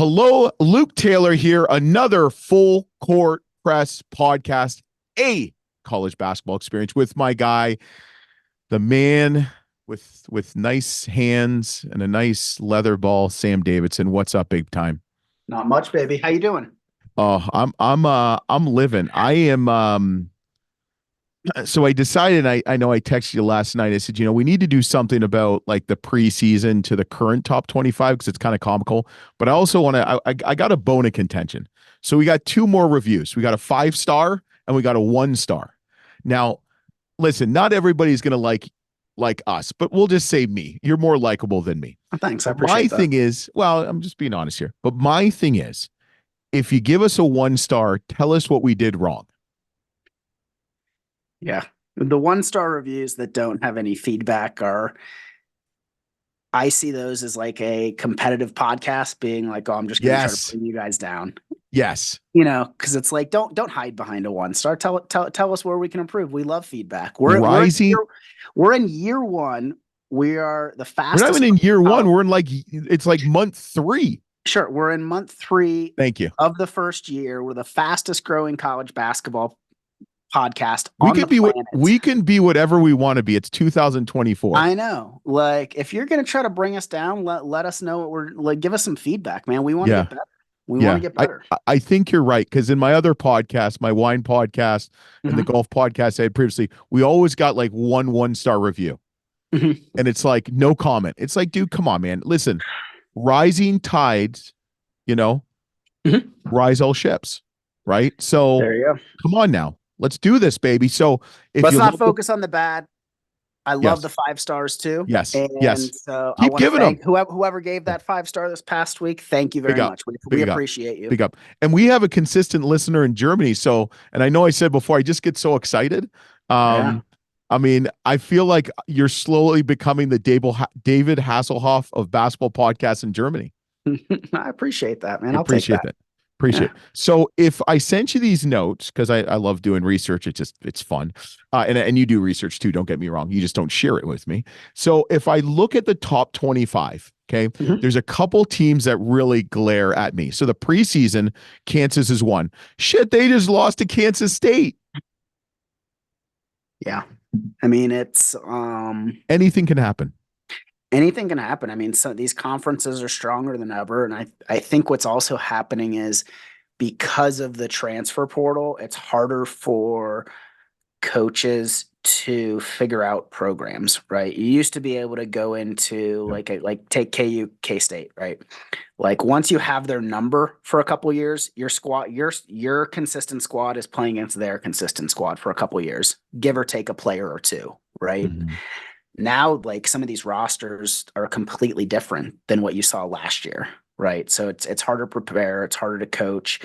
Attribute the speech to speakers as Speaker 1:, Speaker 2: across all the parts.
Speaker 1: Hello, Luke Taylor here. Another full court press podcast, a college basketball experience with my guy, the man with nice hands and a nice leather ball, Sam Davidson. What's up, big time?
Speaker 2: Not much, baby. How you doing?
Speaker 1: Oh, I'm living. I am so I decided I know I texted you last night. I said, we need to do something about like the preseason to the current top 25 because it's kind of comical. But I also want to I got a bone of contention. So we got two more reviews. We got a 5-star and we got a 1-star. Now, listen, not everybody's gonna like us, but we'll just say me. You're more likable than me.
Speaker 2: Thanks. I
Speaker 1: But my
Speaker 2: appreciate that.
Speaker 1: thing is, well, I'm just being honest here. But my thing is, if you give us a 1-star, tell us what we did wrong.
Speaker 2: Yeah. The 1-star reviews that don't have any feedback I see those as like a competitive podcast being like, oh, I'm just going to try to
Speaker 1: Yes.
Speaker 2: bring you guys down.
Speaker 1: Yes.
Speaker 2: Because it's like, don't hide behind a 1-star. Tell us where we can improve. We love feedback.
Speaker 1: Rising.
Speaker 2: We're in year one. We are the
Speaker 1: We're not
Speaker 2: fastest.
Speaker 1: even in year one. We're in it's like month 3.
Speaker 2: Sure. We're in month 3.
Speaker 1: Thank you.
Speaker 2: Of the first year. We're the fastest growing college basketball podcast
Speaker 1: We
Speaker 2: on
Speaker 1: can
Speaker 2: the
Speaker 1: be
Speaker 2: planet.
Speaker 1: we can be whatever we want to be. It's 2024.
Speaker 2: I know. Like, if you're gonna try to bring us down, let us know what we're like. Give us some feedback, man. We want to
Speaker 1: Yeah.
Speaker 2: get better. We want to get better.
Speaker 1: I think you're right because in my other podcast, my wine podcast and the golf podcast I had previously, we always got like 1-star review, and it's like no comment. It's like, dude, come on, man. Listen, rising tides, rise all ships, right? So
Speaker 2: There you go.
Speaker 1: come on now. Let's do this, baby. So if
Speaker 2: Let's
Speaker 1: you
Speaker 2: not focus on the bad. I love
Speaker 1: Yes.
Speaker 2: the 5 stars too.
Speaker 1: Yes.
Speaker 2: And
Speaker 1: Yes.
Speaker 2: so I
Speaker 1: Keep
Speaker 2: want to
Speaker 1: giving
Speaker 2: thank
Speaker 1: them.
Speaker 2: whoever gave that 5-star this past week. Thank you
Speaker 1: Big
Speaker 2: very
Speaker 1: up.
Speaker 2: much. We
Speaker 1: Big up.
Speaker 2: appreciate you.
Speaker 1: Big up. And we have a consistent listener in Germany. So, and I know I said before, I just get so excited.
Speaker 2: Yeah.
Speaker 1: I mean, I feel like you're slowly becoming the David Hasselhoff of basketball podcasts in Germany.
Speaker 2: I appreciate that, man.
Speaker 1: I
Speaker 2: I'll take
Speaker 1: appreciate
Speaker 2: that.
Speaker 1: Appreciate it. So if I sent you these notes, because I love doing research, it's fun. And you do research too, don't get me wrong. You just don't share it with me. So if I look at the top 25, okay, there's a couple teams that really glare at me. So the preseason, Kansas is one. Shit, they just lost to Kansas State.
Speaker 2: Yeah. I mean, it's
Speaker 1: anything can happen.
Speaker 2: Anything can happen. I mean, so these conferences are stronger than ever. And I think what's also happening is because of the transfer portal, it's harder for coaches to figure out programs, right? You used to be able to go into like take K-State, right? Like once you have their number for a couple years, your consistent squad is playing against their consistent squad for a couple years, give or take a player or two, right?
Speaker 1: Mm-hmm.
Speaker 2: Now, like some of these rosters are completely different than what you saw last year, right? So it's harder to prepare, it's harder to coach.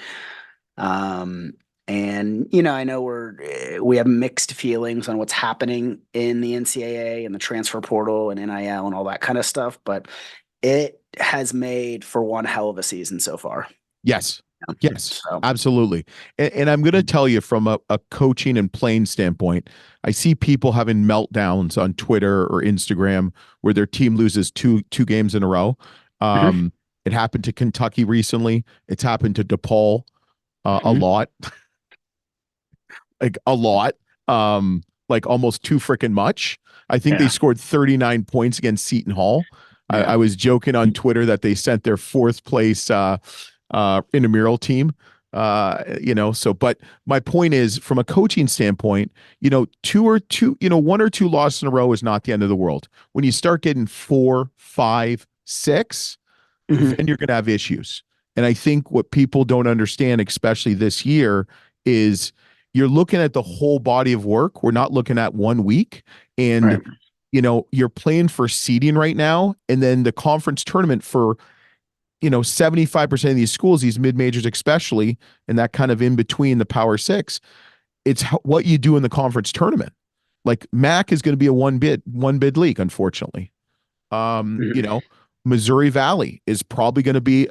Speaker 2: And I know we have mixed feelings on what's happening in the NCAA and the transfer portal and NIL and all that kind of stuff, but it has made for one hell of a season so far.
Speaker 1: Yes. Yes, absolutely. And I'm going to tell you from a coaching and playing standpoint, I see people having meltdowns on Twitter or Instagram where their team loses two games in a row. It happened to Kentucky recently. It's happened to DePaul a lot. Like a lot. Like almost too freaking much. I think they scored 39 points against Seton Hall. Yeah. I was joking on Twitter that they sent their 4th place intramural team, but my point is from a coaching standpoint, 1 or 2 losses in a row is not the end of the world. When you start getting 4, 5, 6, then you're going to have issues. And I think what people don't understand, especially this year, is you're looking at the whole body of work. We're not looking at 1 week. And, you're playing for seeding right now. And then the conference tournament for 75% of these schools, these mid-majors especially, and that kind of in between the Power 6, it's what you do in the conference tournament. Like MAC is going to be a one bid league, unfortunately. Missouri Valley is probably going to be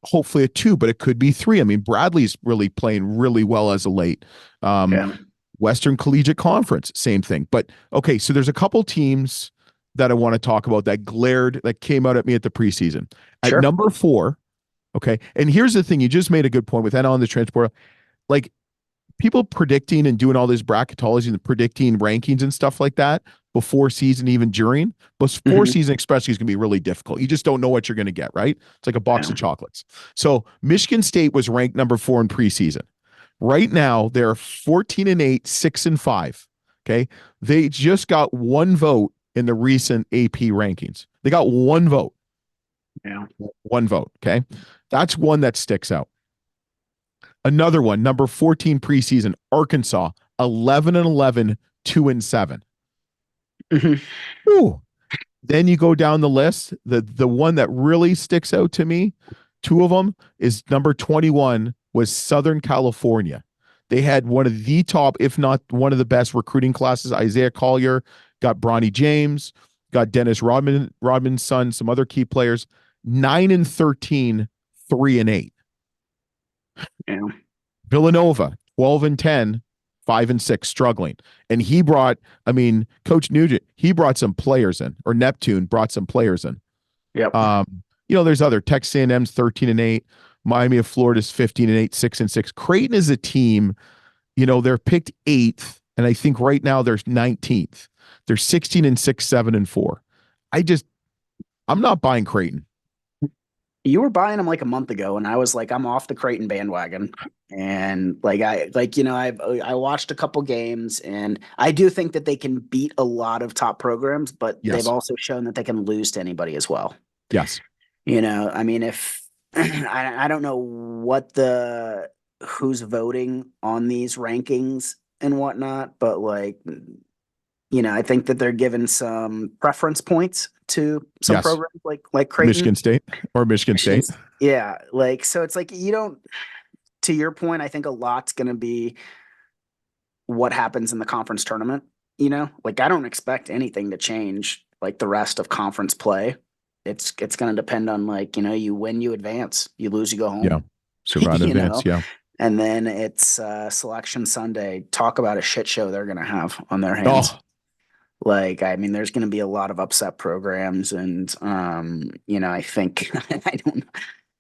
Speaker 1: hopefully a 2, but it could be 3. I mean, Bradley's really playing really well as of late. Western Collegiate Conference, same thing. But okay, so there's a couple teams that I want to talk about that came out at me at the preseason. At number 4, Okay. And here's the thing. You just made a good point with that on the transport. Like, people predicting and doing all this bracketology and predicting rankings and stuff like that before season, even during, before
Speaker 2: Mhm.
Speaker 1: season especially, is going to be really difficult. You just don't know what you're going to get, right? It's like a box
Speaker 2: Yeah.
Speaker 1: of chocolates. So Michigan State was ranked number 4 in preseason. Right now, they're 14-8, 6-5. Okay. They just got one vote in the recent AP rankings. They got one vote.
Speaker 2: Yeah.
Speaker 1: One vote. Okay. That's one that sticks out. Another one, number 14 preseason, Arkansas, 11-11, 2-7.
Speaker 2: Mhm.
Speaker 1: Ooh. Then you go down the list. The one that really sticks out to me, two of them, is number 21 was Southern California. They had one of the top, if not one of the best recruiting classes. Isaiah Collier, got Bronny James, got Dennis Rodman's son, some other key players. 9-13, 3-8.
Speaker 2: Yeah.
Speaker 1: Villanova, 12-10, 5-6, struggling. And he brought, I mean, Coach Nugent, he brought some players in, or Neptune brought some players in.
Speaker 2: Yep.
Speaker 1: There's other Texas A&M's 13-8, Miami of Florida's 15-8, 6-6. Creighton is a team, they're picked 8th, and I think right now they're 19th. They're 16-6, 7-4. I'm not buying Creighton.
Speaker 2: You were buying them like a month ago, and I was like, I'm off the Creighton bandwagon. And I watched a couple games, and I do think that they can beat a lot of top programs, but they've
Speaker 1: Yes.
Speaker 2: also shown that they can lose to anybody as well.
Speaker 1: Yes.
Speaker 2: I mean, if I don't know who's voting on these rankings and whatnot, but I think that they're giving some preference points to some
Speaker 1: Yes.
Speaker 2: programs like
Speaker 1: Michigan
Speaker 2: Creighton.
Speaker 1: State or Michigan State.
Speaker 2: Yeah, so it's like you don't. To your point, I think a lot's going to be what happens in the conference tournament. I don't expect anything to change like the rest of conference play. It's going to depend on you win, you advance, you lose, you go
Speaker 1: Yeah.
Speaker 2: home.
Speaker 1: Survive
Speaker 2: you know,
Speaker 1: advance. Yeah.
Speaker 2: and then it's Selection Sunday. Talk about a shit show they're going to have on their hands.
Speaker 1: Oh,
Speaker 2: I mean, there's going to be a lot of upset programs, and I think I don't know.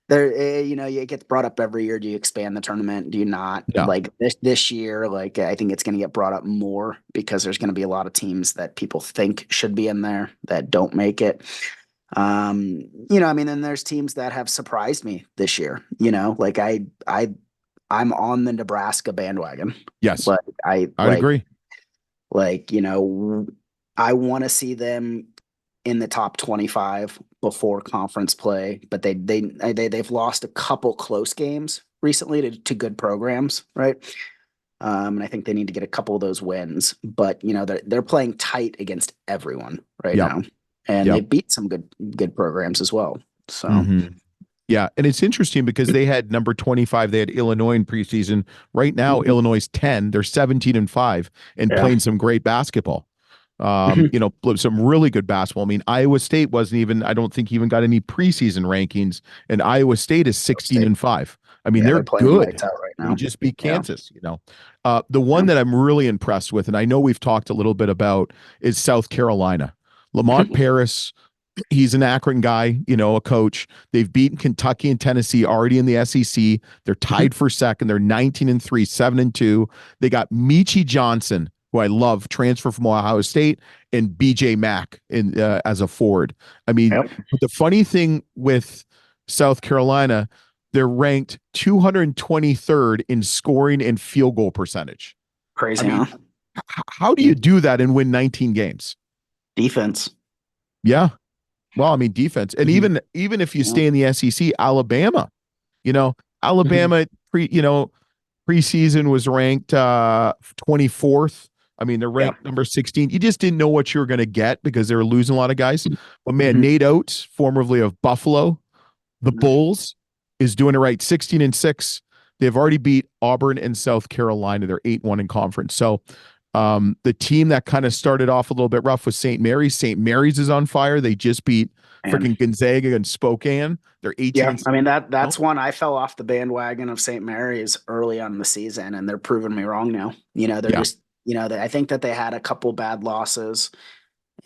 Speaker 2: There, it gets brought up every year. Do you expand the tournament? Do you not?
Speaker 1: no.
Speaker 2: Like this year, I think it's going to get brought up more because there's going to be a lot of teams that people think should be in there that don't make it. I mean, then there's teams that have surprised me this year. I'm on the Nebraska bandwagon.
Speaker 1: Yes.
Speaker 2: Like I
Speaker 1: I'd agree.
Speaker 2: like, you know, I want to see them in the top 25 before conference play, but they've lost a couple close games recently to good programs, right? And I think they need to get a couple of those wins, but they're playing tight against everyone right
Speaker 1: Yep.
Speaker 2: now, and they
Speaker 1: Yep.
Speaker 2: beat some good programs as well. So
Speaker 1: hmm Yeah. And it's interesting because they had number 25, they had Illinois in preseason. Right now,
Speaker 2: mhm,
Speaker 1: Illinois is 10. They're 17-5 and
Speaker 2: yeah,
Speaker 1: playing some great basketball. Some really good basketball. I mean, Iowa State wasn't even, I don't think even got any preseason rankings, and Iowa State is
Speaker 2: State.
Speaker 1: 16-5. I mean,
Speaker 2: Yeah,
Speaker 1: they're
Speaker 2: they're playing
Speaker 1: good.
Speaker 2: lights out right
Speaker 1: They
Speaker 2: now.
Speaker 1: just beat
Speaker 2: Yeah,
Speaker 1: Kansas. The one
Speaker 2: yeah.
Speaker 1: that I'm really impressed with, and I know we've talked a little bit about, is South Carolina. Lamont Paris, he's an Akron guy, a coach. They've beaten Kentucky and Tennessee already in the SEC. They're tied for second. They're 19-3, 7-2. They got Michi Johnson, who I love, transfer from Ohio State, and BJ Mack as a forward. I mean,
Speaker 2: Yep.
Speaker 1: but the funny thing with South Carolina, they're ranked 223rd in scoring and field goal percentage. I
Speaker 2: Crazy,
Speaker 1: mean,
Speaker 2: huh?
Speaker 1: how do you do that and win 19 games?
Speaker 2: Defense.
Speaker 1: Yeah. Well, I mean, defense, and
Speaker 2: Mhm.
Speaker 1: even if you
Speaker 2: Yeah.
Speaker 1: stay in the SEC, Alabama, you know,
Speaker 2: Mhm.
Speaker 1: Alabama preseason was ranked 24th. I mean, they're
Speaker 2: Yep.
Speaker 1: ranked number 16. You just didn't know what you were going to get because they were losing a lot of guys. But man,
Speaker 2: Mhm.
Speaker 1: Nate Oates, formerly of Buffalo, the
Speaker 2: Mhm.
Speaker 1: Bulls, is doing it right. 16-6. They've already beat Auburn and South Carolina. They're 8-1 in conference. So the team that kind of started off a little bit rough was St. Mary's. St. Mary's is on fire. They just beat
Speaker 2: Man.
Speaker 1: freaking Gonzaga and Spokane. They're 18
Speaker 2: Yeah,
Speaker 1: and
Speaker 2: I mean
Speaker 1: 6.
Speaker 2: that's one I fell off the bandwagon of St. Mary's early on in the season, and they're proving me wrong now. They're
Speaker 1: Yeah,
Speaker 2: just I think that they had a couple bad losses,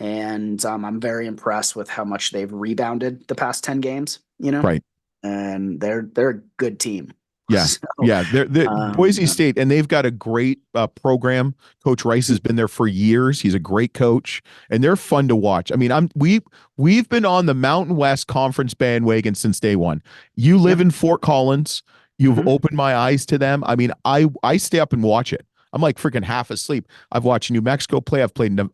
Speaker 2: and I'm very impressed with how much they've rebounded the past 10 games.
Speaker 1: right.
Speaker 2: and they're a good team.
Speaker 1: Yeah.
Speaker 2: So,
Speaker 1: Yeah. They're Boise State, and they've got a great program. Coach Rice has been there for years. He's a great coach, and they're fun to watch. I mean, we've been on the Mountain West Conference bandwagon since day one. You live
Speaker 2: yep.
Speaker 1: in Fort Collins. You've
Speaker 2: Mhm.
Speaker 1: opened my eyes to them. I mean, I stay up and watch it. I'm like freaking half asleep. I've watched New Mexico play.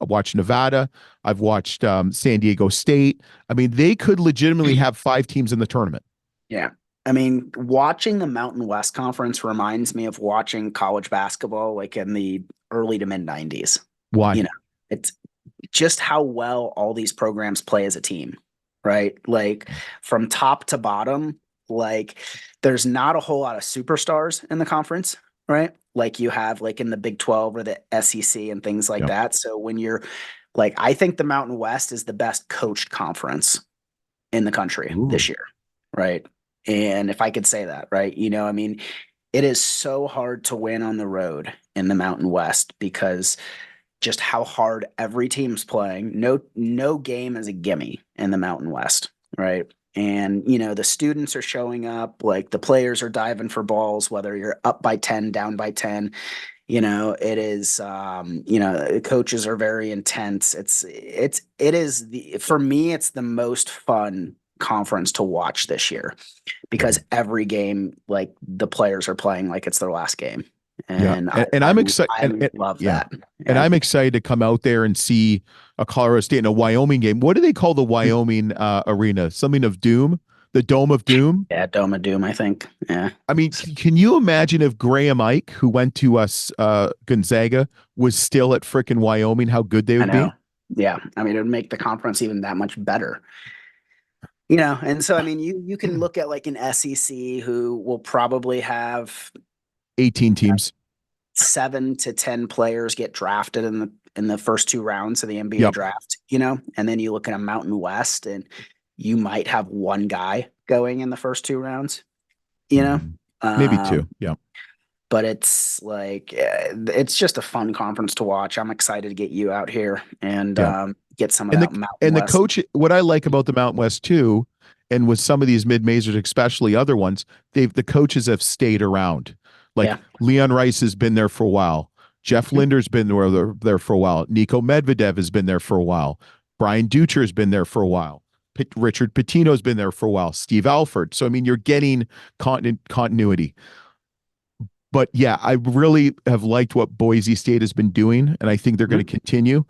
Speaker 1: Watched Nevada. I've watched San Diego State. I mean, they could legitimately have 5 teams in the tournament.
Speaker 2: Yeah. I mean, watching the Mountain West Conference reminds me of watching college basketball like in the early to mid 90s.
Speaker 1: Why?
Speaker 2: You know, it's just how well all these programs play as a team, right? Like from top to bottom, like there's not a whole lot of superstars in the conference, right? Like you have like in the Big 12 or the SEC and things like
Speaker 1: Yep.
Speaker 2: that. So when you're like, I think the Mountain West is the best coached conference in the country
Speaker 1: Ooh.
Speaker 2: this year, right? And if I could say that, right? I mean, it is so hard to win on the road in the Mountain West because just how hard every team's playing. No game is a gimme in the Mountain West, right? And the students are showing up, like the players are diving for balls, whether you're up by 10, down by 10. It is coaches are very intense. It is the for me, it's the most fun conference to watch this year because every game, like the players are playing like it's their last game.
Speaker 1: Yeah,
Speaker 2: And
Speaker 1: and I'm excited.
Speaker 2: I love
Speaker 1: Yeah,
Speaker 2: that.
Speaker 1: and
Speaker 2: Yeah.
Speaker 1: I'm excited to come out there and see a Colorado State and a Wyoming game. What do they call the Wyoming arena? Something of Doom, the Dome of Doom.
Speaker 2: Yeah, Dome of Doom, I think. Yeah.
Speaker 1: I mean, can you imagine if Graham Ike, who went to us Gonzaga, was still at frickin' Wyoming? How good they
Speaker 2: I
Speaker 1: would be.
Speaker 2: know. Yeah. I mean, it would make the conference even that much better. And so I mean, you can look at like an SEC who will probably have
Speaker 1: 18 teams.
Speaker 2: 7 to 10 players get drafted in the first 2 rounds of the NBA
Speaker 1: Yep.
Speaker 2: draft, and then you look at a Mountain West and you might have one guy going in the first 2 rounds, you know.
Speaker 1: Mhm. Maybe
Speaker 2: Um,
Speaker 1: 2. Yeah.
Speaker 2: but it's like it's just a fun conference to watch. I'm excited to get you out here and
Speaker 1: Yeah.
Speaker 2: get some of
Speaker 1: And
Speaker 2: that
Speaker 1: the
Speaker 2: Mountain
Speaker 1: and the
Speaker 2: West.
Speaker 1: coach, what I like about the Mountain West too, and with some of these mid majors, especially other ones, the coaches have stayed around. Like
Speaker 2: Yeah.
Speaker 1: Leon Rice has been there for a while. Jeff
Speaker 2: Mhm.
Speaker 1: Linder's been there for a while. Nico Medvedev has been there for a while. Brian Ducher has been there for a while. Richard Pitino's been there for a while. Steve Alford. So I mean, you're getting continuity. But yeah, I really have liked what Boise State has been doing, and I think they're going to
Speaker 2: Mhm.
Speaker 1: continue.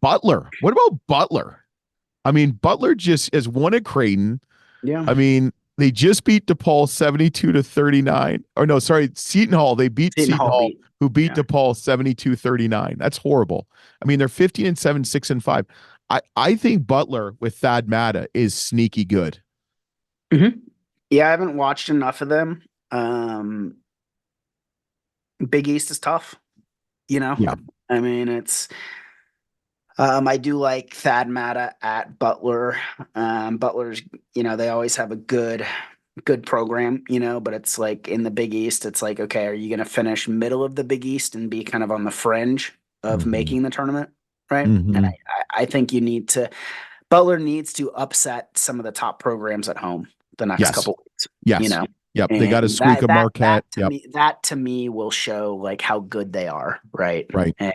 Speaker 1: Butler. What about Butler? I mean, Butler just has won at Creighton.
Speaker 2: Yeah.
Speaker 1: I mean, they just beat DePaul 72-39. Or no, sorry, Seton Hall. They beat
Speaker 2: Seton
Speaker 1: Seton
Speaker 2: Hall
Speaker 1: Hall,
Speaker 2: beat.
Speaker 1: who beat
Speaker 2: Yeah.
Speaker 1: DePaul 72-39. That's horrible. I mean, they're 15-7, 6-5. I think Butler with Thad Matta is sneaky good.
Speaker 2: Mhm. Yeah, I haven't watched enough of them. Um, Big East is tough, you know.
Speaker 1: Yeah.
Speaker 2: I mean, it's I do like Thad Matta at Butler. Butler's, they always have a good program, but it's like in the Big East, it's like, okay, are you going to finish middle of the Big East and be kind of on the fringe of
Speaker 1: Mm-hmm.
Speaker 2: making the tournament, right? And
Speaker 1: Mm-hmm.
Speaker 2: I think Butler needs to upset some of the top programs at home the next
Speaker 1: Yes.
Speaker 2: couple weeks,
Speaker 1: Yes. Yep. They got to
Speaker 2: and
Speaker 1: squeak a Marquette. Yep.
Speaker 2: that to me will show like how good they are, right?
Speaker 1: Right.
Speaker 2: And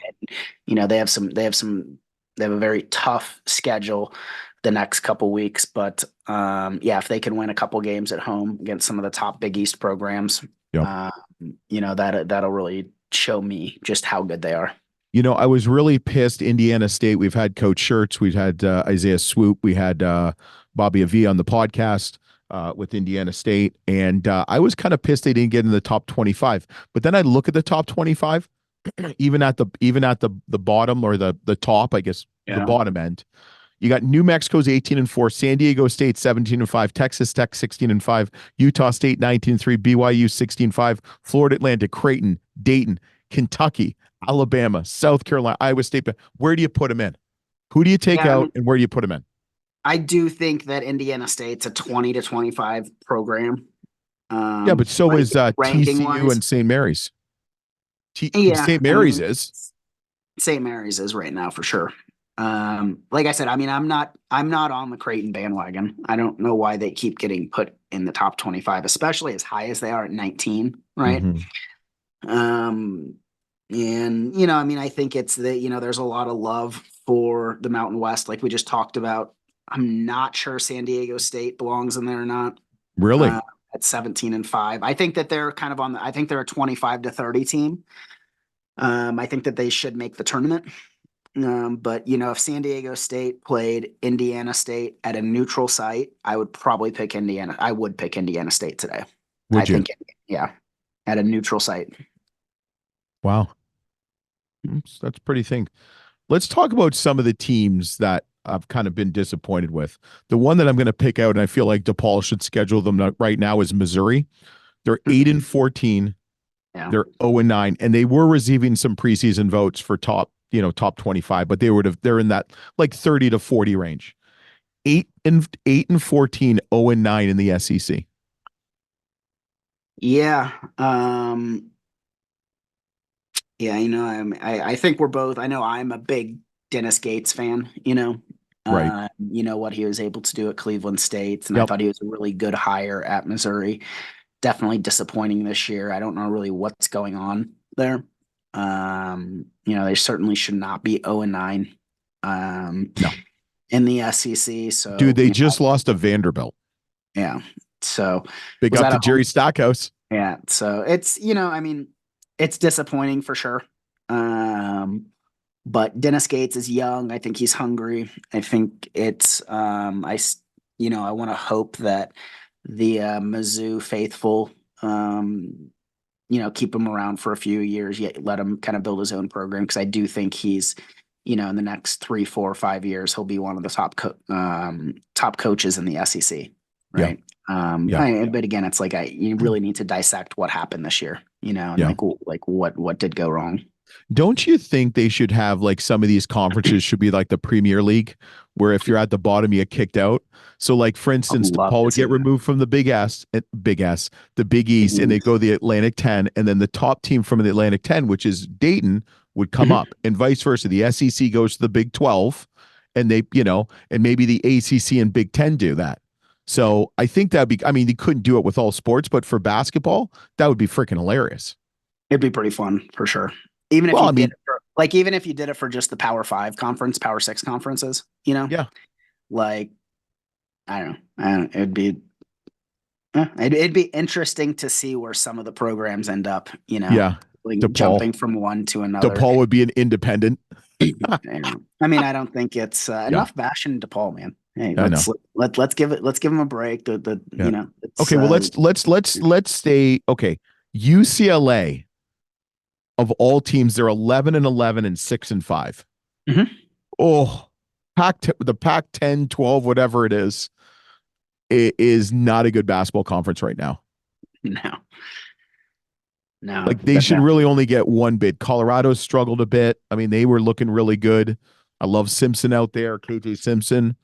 Speaker 2: they have a very tough schedule the next couple weeks, but yeah, if they can win a couple games at home against some of the top Big East programs,
Speaker 1: Yep.
Speaker 2: that'll really show me just how good they are.
Speaker 1: I was really pissed. Indiana State. We've had Coach Schertz. We've had Isaiah Swoop. We had Bobby Avi on the podcast with Indiana State, and I was kind of pissed they didn't get in the top 25. But then I look at the top 25, even at the bottom or the top, I guess the
Speaker 2: Yeah.
Speaker 1: bottom end. You got New Mexico's 18-4, San Diego State 17-5, Texas Tech 16-5, Utah State 19-3, BYU 16-5, Florida Atlantic, Creighton, Dayton, Kentucky, Alabama, South Carolina, Iowa State. Where do you put them in? Who do you take
Speaker 2: Yeah, I
Speaker 1: out,
Speaker 2: mean,
Speaker 1: and where do you put them in?
Speaker 2: I do think that Indiana State's a 20 to 25 program.
Speaker 1: Yeah, but so is
Speaker 2: Ranking
Speaker 1: TCU
Speaker 2: wise.
Speaker 1: and St. Mary's.
Speaker 2: Yeah,
Speaker 1: St.
Speaker 2: I
Speaker 1: Mary's
Speaker 2: mean,
Speaker 1: is.
Speaker 2: St. Mary's is right now for sure. Like I said, I mean, I'm not on the Creighton bandwagon. I don't know why they keep getting put in the top 25, especially as high as they are at 19, right?
Speaker 1: Mm-hmm.
Speaker 2: Um, and I mean, I think it's there's a lot of love for the Mountain West, like we just talked about. I'm not sure San Diego State belongs in there or not. Uh,
Speaker 1: Really?
Speaker 2: at 17-5. I think that they're kind of I think they're a 25 to 30 team. I think that they should make the tournament. But if San Diego State played Indiana State at a neutral site, I would probably pick Indiana. I would pick Indiana State today. I
Speaker 1: Would you?
Speaker 2: think, yeah, at a neutral site.
Speaker 1: Wow. That's a pretty thing. Let's talk about some of the teams that I've kind of been disappointed with. The one that I'm going to pick out, and I feel like DePaul should schedule them right now, is Missouri. They're 8-14.
Speaker 2: Yeah.
Speaker 1: They're 0-9, and they were receiving some preseason votes for top 25, but they're in that like 30 to 40 range. 8-14, 0-9 in the SEC.
Speaker 2: Yeah. Yeah, I think we're both. I know I'm a big Dennis Gates fan,
Speaker 1: Right.
Speaker 2: what he was able to do at Cleveland State, and I
Speaker 1: Yep.
Speaker 2: thought he was a really good hire at Missouri. Definitely disappointing this year. I don't know really what's going on there. They certainly should not be 0-9
Speaker 1: No.
Speaker 2: in the SEC. So,
Speaker 1: Dude, they just lost to Vanderbilt.
Speaker 2: yeah. So
Speaker 1: Big up to Jerry Stackhouse.
Speaker 2: Yeah. So it's, I mean, it's disappointing for sure. But Dennis Gates is young. I think he's hungry. I think it's I want to hope that the Mizzou faithful keep him around for a few years, yet let him kind of build his own program, because I do think he's in the next 3, 4, 5 years he'll be one of the top coaches in the SEC, right? But again, it's like you really need to dissect what happened this year, and like what did go wrong.
Speaker 1: Don't you think they should have like some of these conferences should be like the Premier League, where if you're at the bottom, you get kicked out? So, like for instance, DePaul would get removed from the Big East, and they go the Atlantic 10, and then the top team from the Atlantic 10, which is Dayton, would come up, and vice versa. The SEC goes to the Big 12, and and maybe the ACC and Big 10 do that. So I think I mean, they couldn't do it with all sports, but for basketball, that would be freaking hilarious.
Speaker 2: It'd be pretty fun for sure. Even if even if you did it for just the Power 5 conference, Power 6 conferences,
Speaker 1: Yeah.
Speaker 2: Like, I don't know. It'd be interesting to see where some of the programs end up,
Speaker 1: Yeah.
Speaker 2: like jumping from one to another.
Speaker 1: DePaul would be an independent.
Speaker 2: I mean, I don't think it's enough bashing DePaul, man. Hey, let's give them a break.
Speaker 1: Okay, well let's stay. Okay, UCLA, of all teams, they're 11-11 and 6-5. Oh, the Pac-10, 12, whatever it is not a good basketball conference right now.
Speaker 2: No,
Speaker 1: like they should really only get one bid. Colorado's struggled a bit. I mean, they were looking really good. I love Simpson out there, KJ Simpson.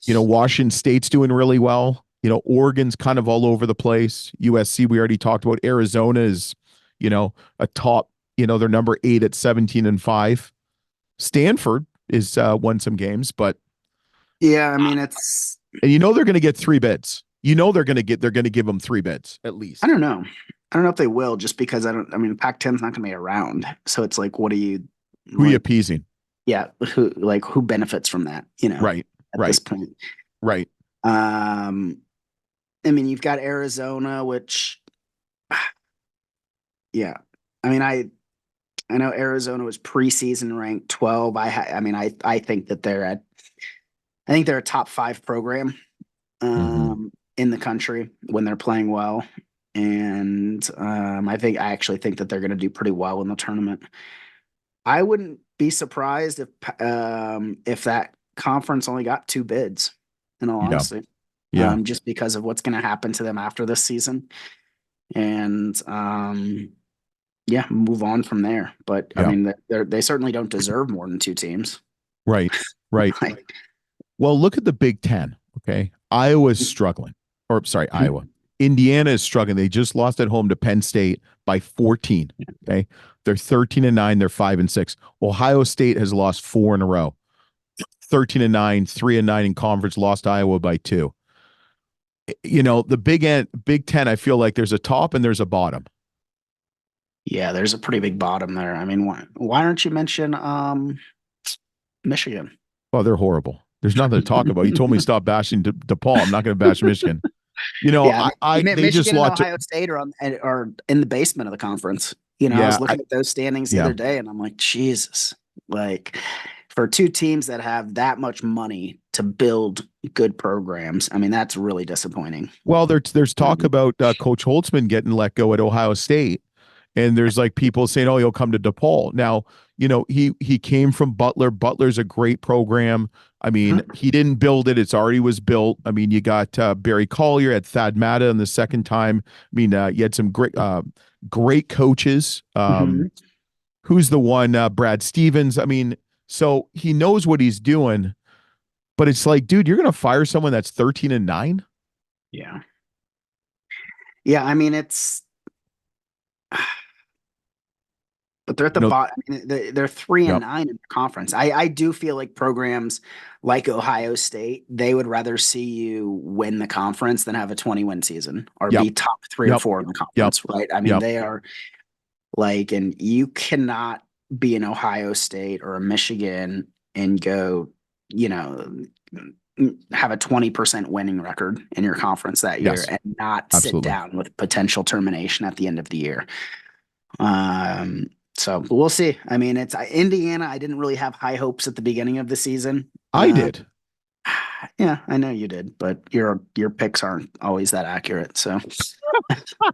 Speaker 1: Washington State's doing really well. Oregon's kind of all over the place. USC, we already talked about. Arizona is, a top, they're number 8 at 17-5. Stanford is won some games, but
Speaker 2: yeah, I mean, it's,
Speaker 1: and they're going to get 3 bids. They're going to give them 3 bids at least.
Speaker 2: I don't know if they will, just because Pac-10's not going to be around. So it's like, who are you
Speaker 1: appeasing?
Speaker 2: Yeah. Who benefits from that,
Speaker 1: right.
Speaker 2: At this point.
Speaker 1: Right.
Speaker 2: I mean, you've got Arizona, which, yeah. I mean, I know Arizona was preseason ranked 12. I think that they're a top 5 program in the country when they're playing well. And I actually think that they're going to do pretty well in the tournament. I wouldn't be surprised if that conference only got 2 bids, in all honesty.
Speaker 1: Yeah.
Speaker 2: Just because of what's going to happen to them after this season. And move on from there. But I mean, they certainly don't deserve more than 2 teams.
Speaker 1: Right. Well, look at the Big 10. Okay. Iowa's struggling. Iowa. Indiana is struggling. They just lost at home to Penn State by 14. Okay. They're 13-9. They're 5-6. Ohio State has lost 4 in a row. 13-9, 3-9 in conference, lost to Iowa by 2. The Big Ten, I feel like there's a top and there's a bottom.
Speaker 2: Yeah, there's a pretty big bottom there. I mean, why don't you mention Michigan?
Speaker 1: Oh, they're horrible. There's nothing to talk about. You told me to stop bashing DePaul. I'm not going to bash Michigan.
Speaker 2: Yeah,
Speaker 1: They just
Speaker 2: Michigan and
Speaker 1: lost.
Speaker 2: Ohio State are in the basement of the conference. I
Speaker 1: Yeah,
Speaker 2: was looking at those standings the
Speaker 1: yeah.
Speaker 2: other day, and I'm like, Jesus, like for two teams that have that much money to build good programs, I mean, that's really disappointing.
Speaker 1: Well, there's talk
Speaker 2: Um,
Speaker 1: about Coach Holtzman getting let go at Ohio State, and there's like people saying, "Oh, he'll come to DePaul." Now, he came from Butler. Butler's a great program. I mean, he didn't build it; it's already was built. I mean, you got Barry Collier, had Thad Matta in the second time. I mean, you had some great coaches.
Speaker 2: mhm.
Speaker 1: Who's the one? Brad Stevens. I mean, so he knows what he's doing, but it's like, dude, you're gonna fire someone that's 13-9.
Speaker 2: Yeah, yeah. I mean, but they're at the
Speaker 1: You know,
Speaker 2: bottom. I mean, they're 3 and
Speaker 1: yep,
Speaker 2: 9 in the conference. I do feel like programs like Ohio State, they would rather see you win the conference than have a 20-win season or
Speaker 1: yep,
Speaker 2: be top 3 or 4 in the
Speaker 1: yep,
Speaker 2: conference, right? I mean,
Speaker 1: yep.
Speaker 2: they are like, and you cannot be an Ohio State or a Michigan and go, you know, have a 20% winning record in your conference that year
Speaker 1: Yes,
Speaker 2: and not sit
Speaker 1: absolutely.
Speaker 2: down with potential termination at the end of the year. Um, so we'll see. I mean, it's Indiana. I didn't really have high hopes at the beginning of the season.
Speaker 1: I did.
Speaker 2: Yeah, I know you did, but your picks aren't always that accurate. So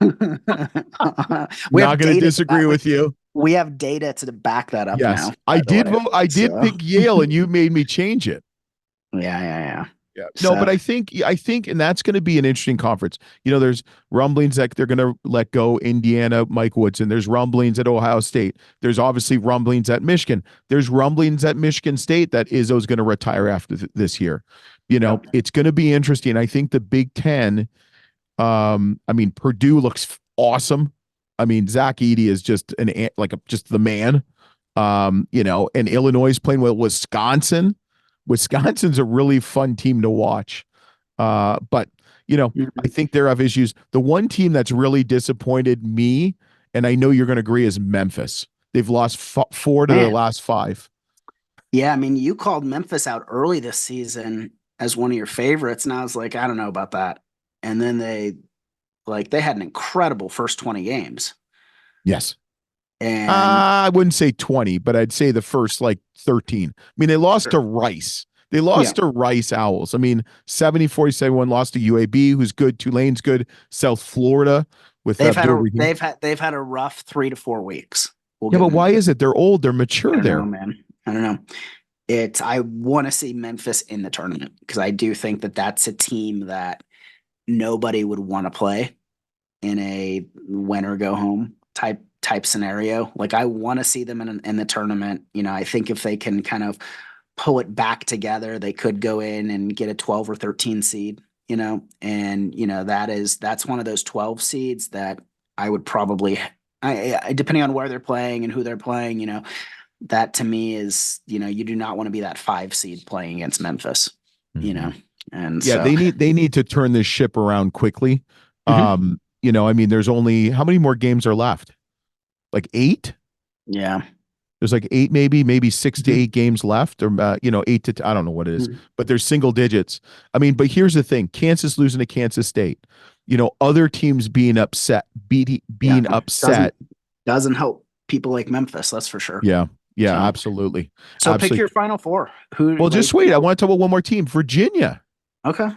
Speaker 2: we
Speaker 1: Not
Speaker 2: have
Speaker 1: going to
Speaker 2: data to
Speaker 1: disagree with you.
Speaker 2: we have data to back that up
Speaker 1: Yes,
Speaker 2: now,
Speaker 1: I
Speaker 2: by the
Speaker 1: did
Speaker 2: way.
Speaker 1: vote. I did
Speaker 2: So
Speaker 1: pick Yale, and you made me change it.
Speaker 2: yeah.
Speaker 1: Yeah. No,
Speaker 2: So
Speaker 1: but I think, and that's going to be an interesting conference. There's rumblings that they're going to let go Indiana, Mike Woodson. There's rumblings at Ohio State. There's obviously rumblings at Michigan. There's rumblings at Michigan State that Izzo's going to retire after this year.
Speaker 2: yep.
Speaker 1: It's going to be interesting. I think the Big Ten. I mean, Purdue looks awesome. I mean, Zach Edey is just just the man. And Illinois is playing with Wisconsin. Wisconsin's a really fun team to watch. But I
Speaker 2: Mhm.
Speaker 1: think they have issues. The one team that's really disappointed me, and I know you're going to agree, is Memphis. They've lost 4 to their
Speaker 2: Man,
Speaker 1: last 5.
Speaker 2: yeah. I mean, you called Memphis out early this season as one of your favorites, and I was like, I don't know about that. And then they had an incredible first 20 games.
Speaker 1: Yes.
Speaker 2: And
Speaker 1: I wouldn't say 20, but I'd say the first like 13. I mean, they lost to Rice. They
Speaker 2: yeah,
Speaker 1: lost to Rice Owls. I mean, 70-47 lost to UAB, who's good. Tulane's good. South Florida with Bill Rahim.
Speaker 2: they've had a rough 3 to 4 weeks. We'll
Speaker 1: Yeah,
Speaker 2: give
Speaker 1: but
Speaker 2: them.
Speaker 1: why is it? They're old. They're
Speaker 2: I
Speaker 1: mature
Speaker 2: don't know,
Speaker 1: there.
Speaker 2: man. I don't know. I want to see Memphis in the tournament because I do think that that's a team that nobody would want to play in a win or go home type scenario. Like I want to see them in the tournament. I think if they can kind of pull it back together, they could go in and get a 12 or 13 seed. And that's one of those 12 seeds that I would probably, depending on where they're playing and who they're playing. That to me is, you do not want to be that 5 seed playing against Memphis. You
Speaker 1: Mhm.
Speaker 2: know, and
Speaker 1: Yeah,
Speaker 2: so.
Speaker 1: they need to turn this ship around quickly.
Speaker 2: Mhm.
Speaker 1: I mean, there's only how many more games are left? Like 8?
Speaker 2: Yeah.
Speaker 1: There's like 8, maybe 6 to 8
Speaker 2: Mhm.
Speaker 1: games left, or 8 to I don't know what it is,
Speaker 2: Mhm.
Speaker 1: but there's single digits. I mean, but here's the thing: Kansas losing to Kansas State, other teams being upset,
Speaker 2: Yeah.
Speaker 1: being
Speaker 2: Doesn't
Speaker 1: upset.
Speaker 2: doesn't help people like Memphis, that's for sure.
Speaker 1: Yeah, yeah,
Speaker 2: So
Speaker 1: absolutely,
Speaker 2: so pick
Speaker 1: absolutely.
Speaker 2: your final four. Who
Speaker 1: Well, just
Speaker 2: like
Speaker 1: wait. I want to talk about one more team, Virginia.
Speaker 2: okay.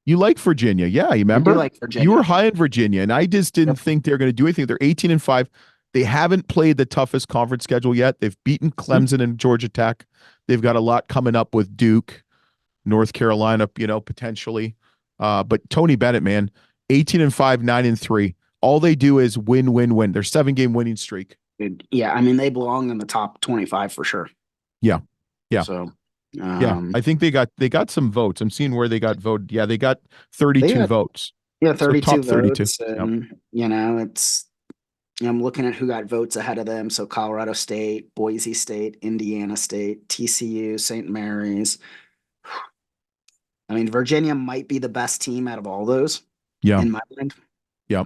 Speaker 1: You like Virginia, yeah? You
Speaker 2: I do
Speaker 1: remember
Speaker 2: like
Speaker 1: you were
Speaker 2: Virginia.
Speaker 1: high in Virginia, and I just didn't
Speaker 2: Yep.
Speaker 1: think they were going to do anything. They're 18-5. They haven't played the toughest conference schedule yet. They've beaten
Speaker 2: Mhm.
Speaker 1: Clemson and Georgia Tech. They've got a lot coming up with Duke, North Carolina, potentially. But Tony Bennett, man, 18-5, 9-3. All they do is win, win, win. Their 7-game winning streak.
Speaker 2: Yeah, I mean they belong in the top 25 for sure.
Speaker 1: Yeah, yeah,
Speaker 2: So
Speaker 1: yeah.
Speaker 2: um
Speaker 1: I think they got some votes. I'm seeing where they got voted. Yeah, they got
Speaker 2: they
Speaker 1: 32
Speaker 2: got
Speaker 1: votes.
Speaker 2: yeah,
Speaker 1: So
Speaker 2: 32
Speaker 1: top 32.
Speaker 2: votes
Speaker 1: Yep.
Speaker 2: and it's I'm looking at who got votes ahead of them. So Colorado State, Boise State, Indiana State, TCU, St. Mary's. I mean, Virginia might be the best team out of all those
Speaker 1: Yeah.
Speaker 2: in my mind.
Speaker 1: Yeah.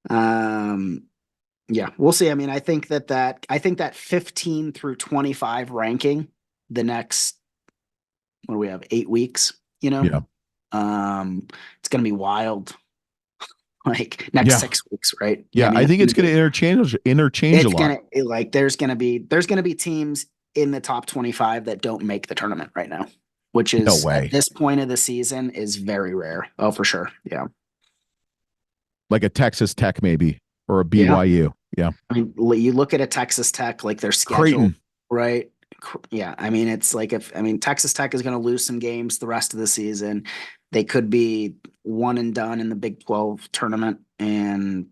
Speaker 2: Um, yeah, we'll see. I mean, I think that 15 through 25 ranking the next, what do we have, 8 weeks, you know?
Speaker 1: Yeah.
Speaker 2: It's gonna be wild. Like next
Speaker 1: Yeah.
Speaker 2: 6 weeks, right? I
Speaker 1: Yeah.
Speaker 2: mean,
Speaker 1: I think it's going to interchange a
Speaker 2: it's
Speaker 1: lot.
Speaker 2: gonna like there's gonna be teams in the top 25 that don't make the tournament right now, which
Speaker 1: No
Speaker 2: is at
Speaker 1: way.
Speaker 2: this point of the season is very rare. Oh, for sure. Yeah.
Speaker 1: Like a Texas Tech, maybe, or a
Speaker 2: Yeah.
Speaker 1: BYU. Yeah.
Speaker 2: I mean, you look at a Texas Tech, like their schedule,
Speaker 1: Creighton.
Speaker 2: right? Yeah. I mean, it's like Texas Tech is going to lose some games the rest of the season. They could be one and done in the Big 12 tournament, and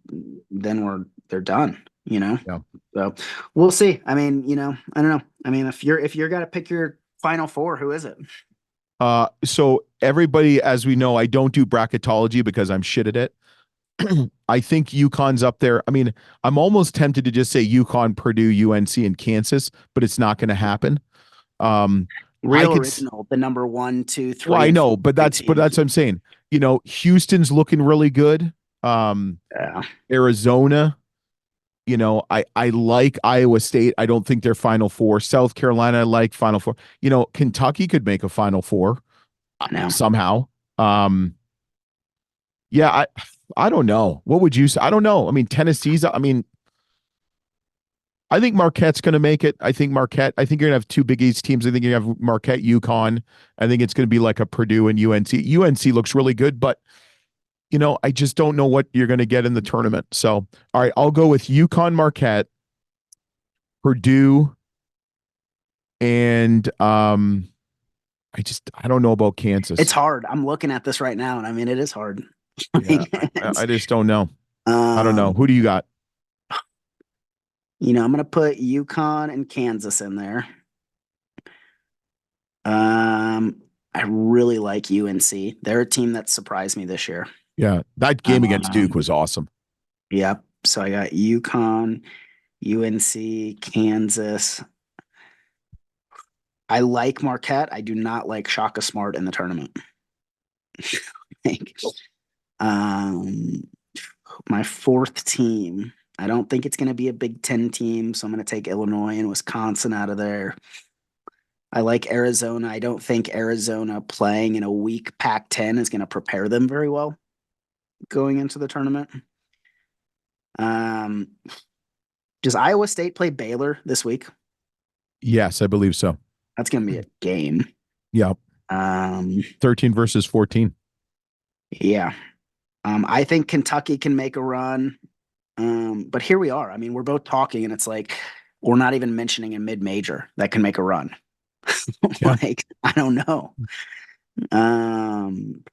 Speaker 2: then they're done, you know?
Speaker 1: Yeah.
Speaker 2: So we'll see. I mean, I don't know. I mean, if you're gonna pick your final four, who is it?
Speaker 1: So everybody, as we know, I don't do bracketology because I'm shit at it. I think UConn's up there. I mean, I'm almost tempted to just say UConn, Purdue, UNC, and Kansas, but it's not going to happen. Um, I
Speaker 2: Real
Speaker 1: could,
Speaker 2: original, the number one, two,
Speaker 1: well,
Speaker 2: three,
Speaker 1: I
Speaker 2: and
Speaker 1: know,
Speaker 2: four
Speaker 1: but that's
Speaker 2: teams.
Speaker 1: what I'm saying. Houston's looking really good. Um,
Speaker 2: Yeah.
Speaker 1: Arizona, I like Iowa State. I don't think they're Final Four. South Carolina, I like Final Four. Kentucky could make a Final Four
Speaker 2: No.
Speaker 1: somehow. Yeah, I don't know. What would you say? I don't know. I mean, Tennessee's. I mean, I think Marquette's going to make it. I think you're going to have two Big East teams. I think you have Marquette, UConn. I think it's going to be like a Purdue and UNC. UNC looks really good, but I just don't know what you're going to get in the tournament. So, all right, I'll go with UConn, Marquette, Purdue, and I don't know about
Speaker 2: It's
Speaker 1: Kansas.
Speaker 2: hard. I'm looking at this right now, and I mean, it is hard.
Speaker 1: Yeah, I just don't know. I don't know.
Speaker 2: Um,
Speaker 1: Who do you got?
Speaker 2: I'm gonna put UConn and Kansas in there. I really like UNC. They're a team that surprised me this year.
Speaker 1: Yeah, that game against Duke
Speaker 2: Um,
Speaker 1: was awesome.
Speaker 2: yep. So I got UConn, UNC, Kansas. I like Marquette. I do not like Shaka Smart in the tournament. Like, um, my fourth team. I don't think it's going to be a Big Ten team, so I'm going to take Illinois and Wisconsin out of there. I like Arizona. I don't think Arizona playing in a weak Pac-10 is going to prepare them very well going into the tournament. Um, does Iowa State play Baylor this week?
Speaker 1: Yes, I believe so.
Speaker 2: That's going to be a game.
Speaker 1: Yeah. 13 versus 14.
Speaker 2: Yeah. I think Kentucky can make a run. But here we are. I mean, we're both talking, and it's like we're not even mentioning a mid-major that can make a run.
Speaker 1: Yeah.
Speaker 2: Like, I don't know. Um,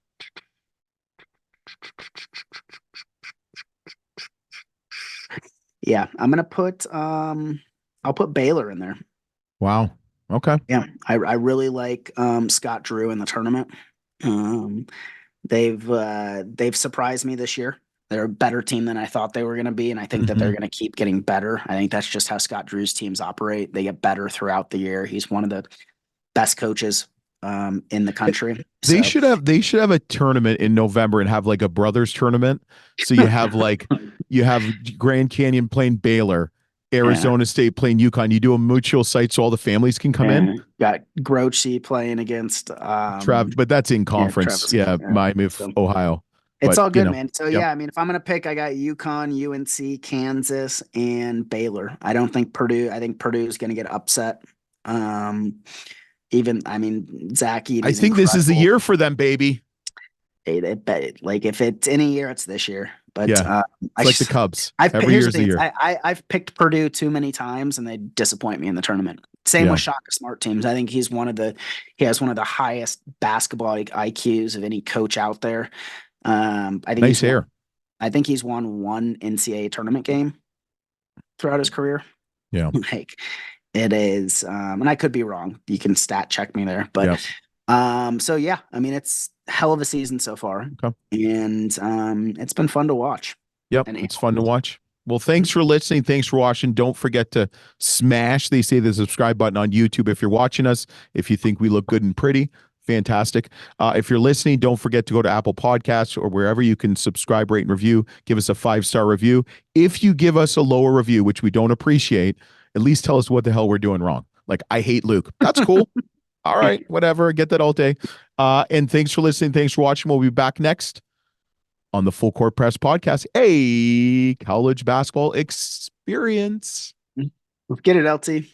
Speaker 2: yeah, I'll put Baylor in there.
Speaker 1: Wow. Okay.
Speaker 2: Yeah, I really like Scott Drew in the tournament. Um, they've surprised me this year. They're a better team than I thought they were going to be, and I think that they're going to keep getting better. I think that's just how Scott Drew's teams operate. They get better throughout the year. He's one of the best coaches in the country.
Speaker 1: They
Speaker 2: So
Speaker 1: should have a tournament in November and have like a brothers tournament. So you have Grand Canyon playing Baylor,
Speaker 2: yeah,
Speaker 1: Arizona State playing UConn. You do a mutual site so all the families can come in.
Speaker 2: and got Grouchy playing against
Speaker 1: But that's in
Speaker 2: yeah,
Speaker 1: conference.
Speaker 2: Travis.
Speaker 1: Yeah,
Speaker 2: Yeah.
Speaker 1: Miami,
Speaker 2: So
Speaker 1: Ohio.
Speaker 2: it's
Speaker 1: But
Speaker 2: all good, man. So
Speaker 1: yep.
Speaker 2: yeah, I mean, if I'm gonna pick, I got UConn, UNC, Kansas, and Baylor. I don't think Purdue. I think Purdue is gonna get upset. Even I mean, Zach
Speaker 1: I
Speaker 2: Edey's
Speaker 1: think this is the
Speaker 2: incredible.
Speaker 1: year for them, baby.
Speaker 2: Like if it's any year, it's this year. But
Speaker 1: Yeah. It's like the Cubs. Every
Speaker 2: here's the
Speaker 1: year's the
Speaker 2: thing:
Speaker 1: year.
Speaker 2: I've picked Purdue too many times, and they disappoint me in the tournament. Same
Speaker 1: Yeah.
Speaker 2: with Shaka Smart teams. I think he has one of the highest basketball IQs of any coach out there. I think
Speaker 1: Nice hair.
Speaker 2: I think he's won one NCAA tournament game throughout his career.
Speaker 1: Yeah.
Speaker 2: Like it is, and I could be wrong. You can stat check me there, but so yeah, I mean it's hell of a season so far,
Speaker 1: Okay.
Speaker 2: and it's been fun to watch.
Speaker 1: Yep.
Speaker 2: And
Speaker 1: It's fun to watch. Well, thanks for listening. Thanks for watching. Don't forget to smash, they say, the subscribe button on YouTube if you're watching us, if you think we look good and pretty. Fantastic. If you're listening, don't forget to go to Apple Podcasts or wherever you can subscribe, rate, and review. Give us a 5-star review. If you give us a lower review, which we don't appreciate, at least tell us what the hell we're doing wrong. Like, I hate Luke. That's cool. All right, whatever. I get that all day. And thanks for listening. Thanks for watching. We'll be back next on the Full Court Press podcast, a college basketball experience.
Speaker 2: Get it, LT.